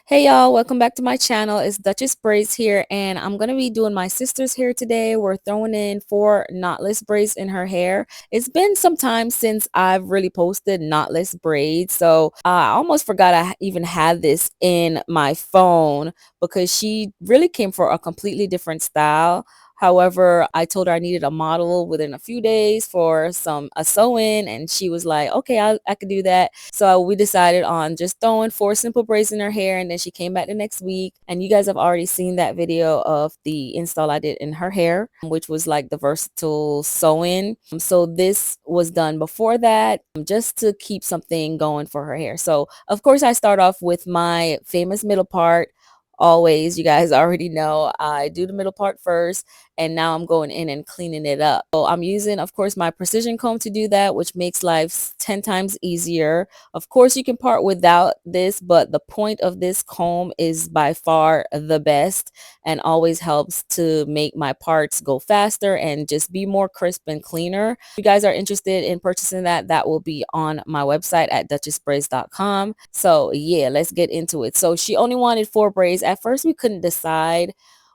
Hey y'all, welcome back to my channel. It's Duchess Braids here, and I'm gonna be doing my sister's hair today. We're throwing in 4 knotless braids in her hair. It's been some time since I've really posted knotless braids, so I almost forgot I even had this in my phone because she really came for a completely different style. However, I told her I needed a model within a few days for a sew-in, and she was like, okay, I could do that. So we decided on just throwing 4 simple braids in her hair, and then she came back the next week. And you guys have already seen that video of the install I did in her hair, which was like the versatile sew-in. So this was done before that, just to keep something going for her hair. So of course I start off with my famous middle part. Always, you guys already know I do the middle part first, and now I'm going in and cleaning it up. So I'm using, of course, my precision comb to do that, which makes life 10 times easier. Of course, you can part without this, but the point of this comb is by far the best and always helps to make my parts go faster and just be more crisp and cleaner. If you guys are interested in purchasing that, that will be on my website at duchessbraids.com. So yeah, let's get into it. So she only wanted 4 braids. At first, we couldn't decide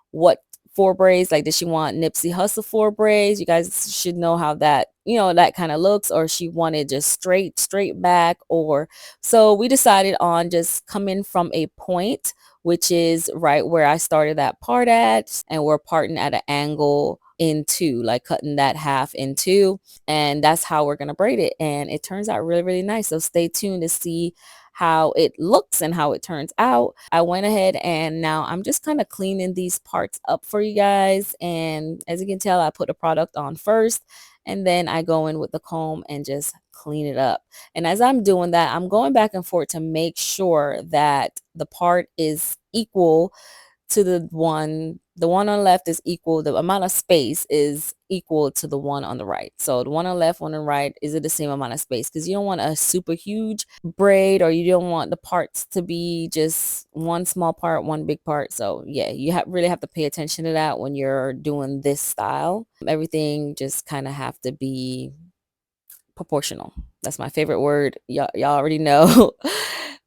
what 4 braids, like did she want Nipsey Hussle 4 braids? You guys should know how that, that kind of looks, or she wanted just straight back. Or so we decided on just coming from a point, which is right where I started that part at, and we're parting at an angle in two, like cutting that half in two, and that's how we're gonna braid it. And it turns out really nice, so stay tuned to see how it looks and how it turns out. I went ahead and now I'm just kind of cleaning these parts up for you guys. And as you can tell, I put the product on first, and then I go in with the comb and just clean it up. And as I'm doing that, I'm going back and forth to make sure that the part is equal to the one on the left is equal, the amount of space is equal to the one on the right. So the one on the left, one on the right, is it the same amount of space? Because you don't want a super huge braid, or you don't want the parts to be just one small part, one big part. So yeah, you really have to pay attention to that when you're doing this style. Everything just kind of have to be proportional. That's my favorite word. Y'all already know.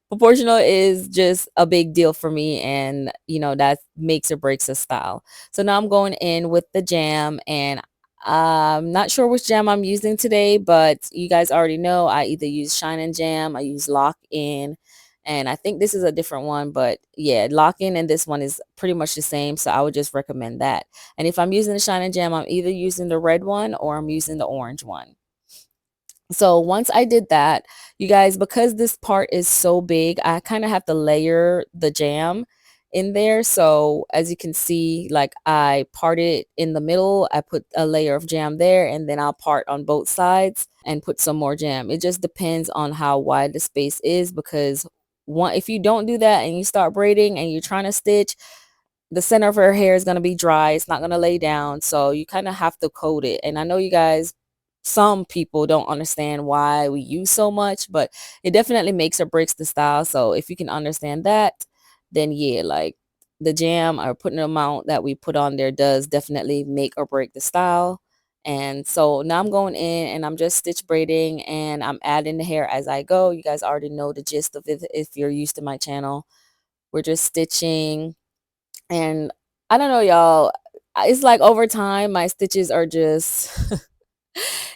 Proportional is just a big deal for me, and that makes or breaks a style. So now I'm going in with the jam, and I'm not sure which jam I'm using today, but you guys already know I either use Shine and Jam, I use Lock In, and I think this is a different one, but yeah, Lock In and this one is pretty much the same, so I would just recommend that. And if I'm using the Shine and Jam, I'm either using the red one or I'm using the orange one. So once I did that, you guys, because this part is so big, I kind of have to layer the jam in there. So as you can see, like I parted in the middle, I put a layer of jam there, and then I'll part on both sides and put some more jam. It just depends on how wide the space is, because if you don't do that and you start braiding and you're trying to stitch, the center of her hair is going to be dry. It's not going to lay down. So you kind of have to coat it. And I know you guys, some people don't understand why we use so much, but it definitely makes or breaks the style. So if you can understand that, then yeah, like the jam or putting the amount that we put on there does definitely make or break the style. And so now I'm going in and I'm just stitch braiding, and I'm adding the hair as I go. You guys already know the gist of it if you're used to my channel. We're just stitching, and I don't know, y'all. It's like over time, my stitches are just,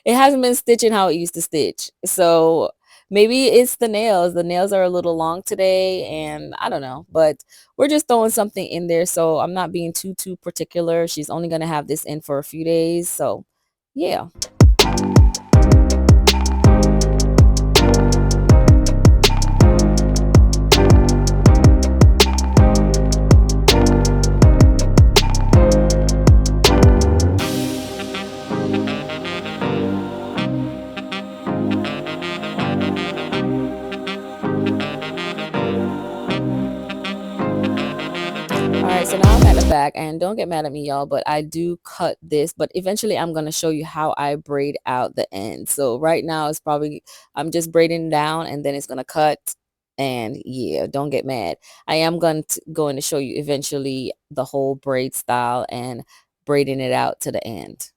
it hasn't been stitching how it used to stitch. So maybe it's the nails. The nails are a little long today, and I don't know. But we're just throwing something in there. So I'm not being too particular. She's only going to have this in for a few days. So yeah. All right, so now I'm at the back, and don't get mad at me, y'all, but I do cut this, but eventually I'm going to show you how I braid out the end. So right now it's probably, I'm just braiding down, and then it's going to cut, and yeah, don't get mad. I am going to show you eventually the whole braid style and braiding it out to the end.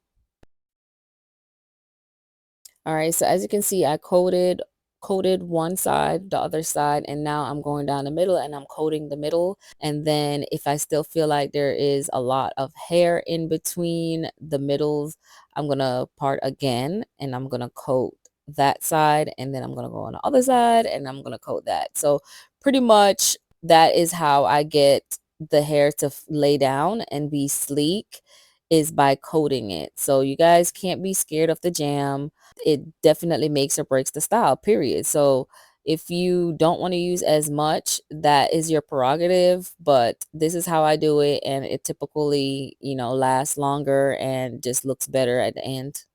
All right, so as you can see, I coated coated one side, the other side, and now I'm going down the middle and I'm coating the middle. And then if I still feel like there is a lot of hair in between the middles, I'm gonna part again and I'm gonna coat that side, and then I'm gonna go on the other side and I'm gonna coat that. So pretty much that is how I get the hair to lay down and be sleek, is by coating it. So you guys can't be scared of the jam. It definitely makes or breaks the style, period. So if you don't want to use as much, that is your prerogative, but this is how I do it, and it typically, lasts longer and just looks better at the end.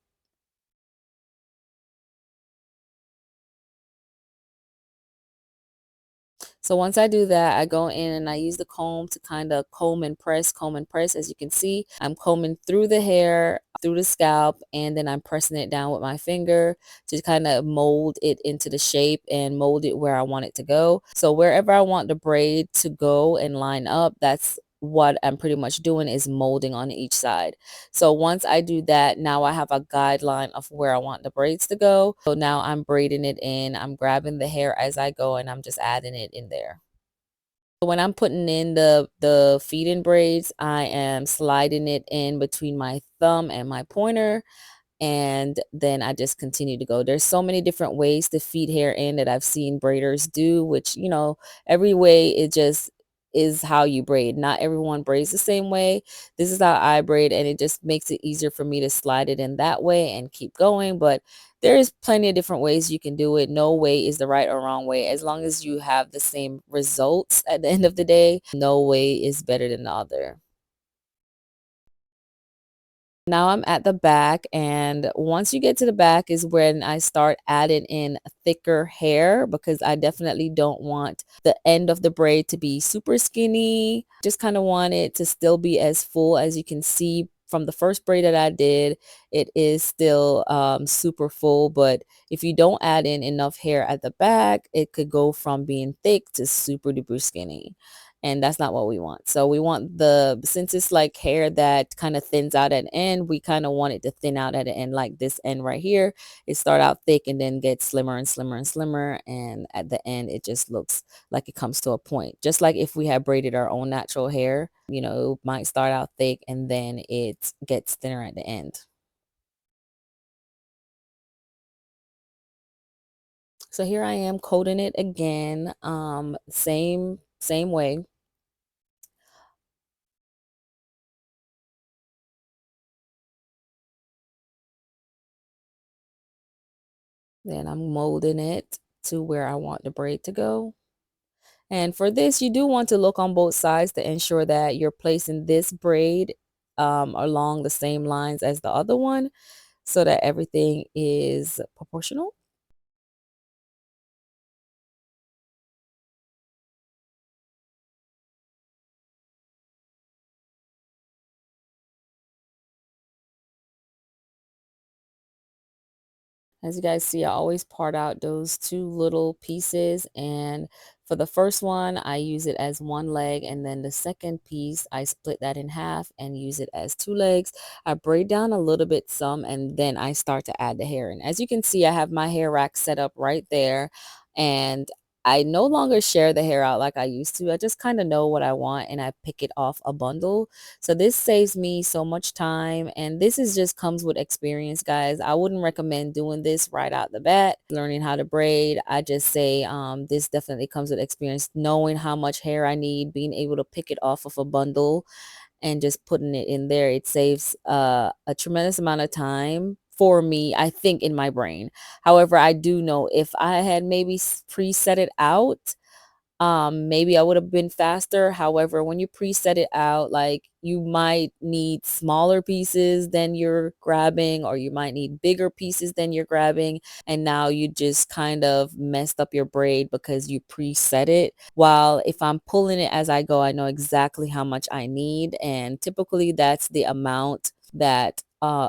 So once I do that, I go in and I use the comb to kind of comb and press. As you can see, I'm combing through the hair, through the scalp, and then I'm pressing it down with my finger to kind of mold it into the shape and mold it where I want it to go. So wherever I want the braid to go and line up, that's what I'm pretty much doing, is molding on each side. So once I do that, now I have a guideline of where I want the braids to go. So now I'm braiding it in. I'm grabbing the hair as I go and I'm just adding it in there. So when I'm putting in the feed-in braids, I am sliding it in between my thumb and my pointer, and then I just continue to go. There's so many different ways to feed hair in that I've seen braiders do, which, every way, it just is how you braid. Not everyone braids the same way. This is how I braid, and it just makes it easier for me to slide it in that way and keep going. But there is plenty of different ways you can do it. No way is the right or wrong way. As long as you have the same results at the end of the day, no way is better than the other. Now I'm at the back, and once you get to the back is when I start adding in thicker hair, because I definitely don't want the end of the braid to be super skinny. Just kind of want it to still be as full. As you can see from the first braid that I did, it is still super full, but if you don't add in enough hair at the back, it could go from being thick to super duper skinny, and that's not what we want. So we want since it's like hair that kind of thins out at the end, we kind of want it to thin out at the end, like this end right here. It start out thick and then get slimmer and slimmer and slimmer, and at the end it just looks like it comes to a point. Just like if we had braided our own natural hair, it might start out thick and then it gets thinner at the end. So here I am coating it again, same way. Then I'm molding it to where I want the braid to go. And for this, you do want to look on both sides to ensure that you're placing this braid along the same lines as the other one, so that everything is proportional. As you guys see, I always part out those two little pieces. And for the first one, I use it as one leg. And then the second piece, I split that in half and use it as two legs. I braid down a little bit some, and then I start to add the hair. And as you can see, I have my hair rack set up right there. And I no longer share the hair out like I used to. I just kind of know what I want and I pick it off a bundle. So this saves me so much time, and this is just comes with experience, guys. I wouldn't recommend doing this right out the bat, learning how to braid. I just say this definitely comes with experience, knowing how much hair I need, being able to pick it off of a bundle and just putting it in there. It saves a tremendous amount of time for me, I think, in my brain. However, I do know if I had maybe preset it out, maybe I would have been faster. However, when you preset it out, like, you might need smaller pieces than you're grabbing, or you might need bigger pieces than you're grabbing, and now you just kind of messed up your braid because you preset it. While if I'm pulling it as I go, I know exactly how much I need, and typically that's the amount that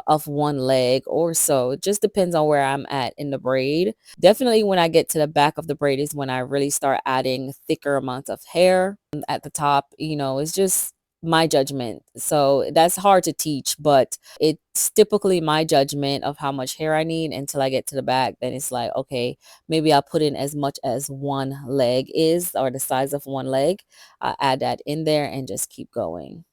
of one leg or so. It just depends on where I'm at in the braid. Definitely when I get to the back of the braid is when I really start adding thicker amounts of hair at the top. It's just my judgment. So that's hard to teach, but it's typically my judgment of how much hair I need until I get to the back. Then it's like, okay, maybe I'll put in as much as one leg is, or the size of one leg. I add that in there and just keep going.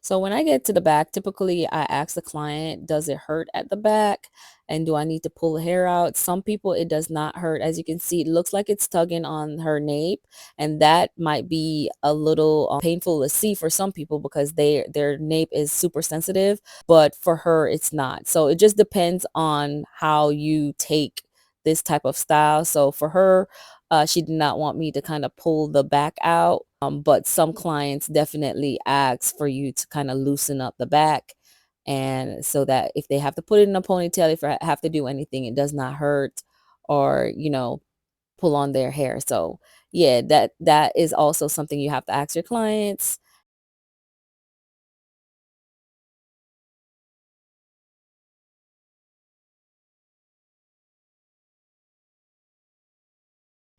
So when I get to the back, typically I ask the client, does it hurt at the back? And do I need to pull the hair out? Some people, it does not hurt. As you can see, it looks like it's tugging on her nape, and that might be a little painful to see for some people because their nape is super sensitive, but for her, it's not. So it just depends on how you take this type of style. So for her, she did not want me to kind of pull the back out. But some clients definitely ask for you to kind of loosen up the back. And so that if they have to put it in a ponytail, if I have to do anything, it does not hurt or, pull on their hair. So yeah, that is also something you have to ask your clients.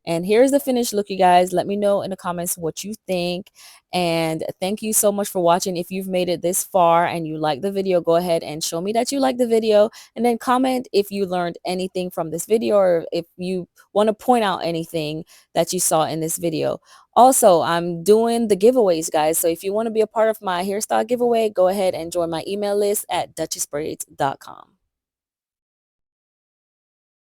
And here's the finished look, you guys. Let me know in the comments what you think. And thank you so much for watching. If you've made it this far and you like the video, go ahead and show me that you like the video. And then comment if you learned anything from this video, or if you want to point out anything that you saw in this video. Also, I'm doing the giveaways, guys. So if you want to be a part of my hairstyle giveaway, go ahead and join my email list at duchessbraids.com.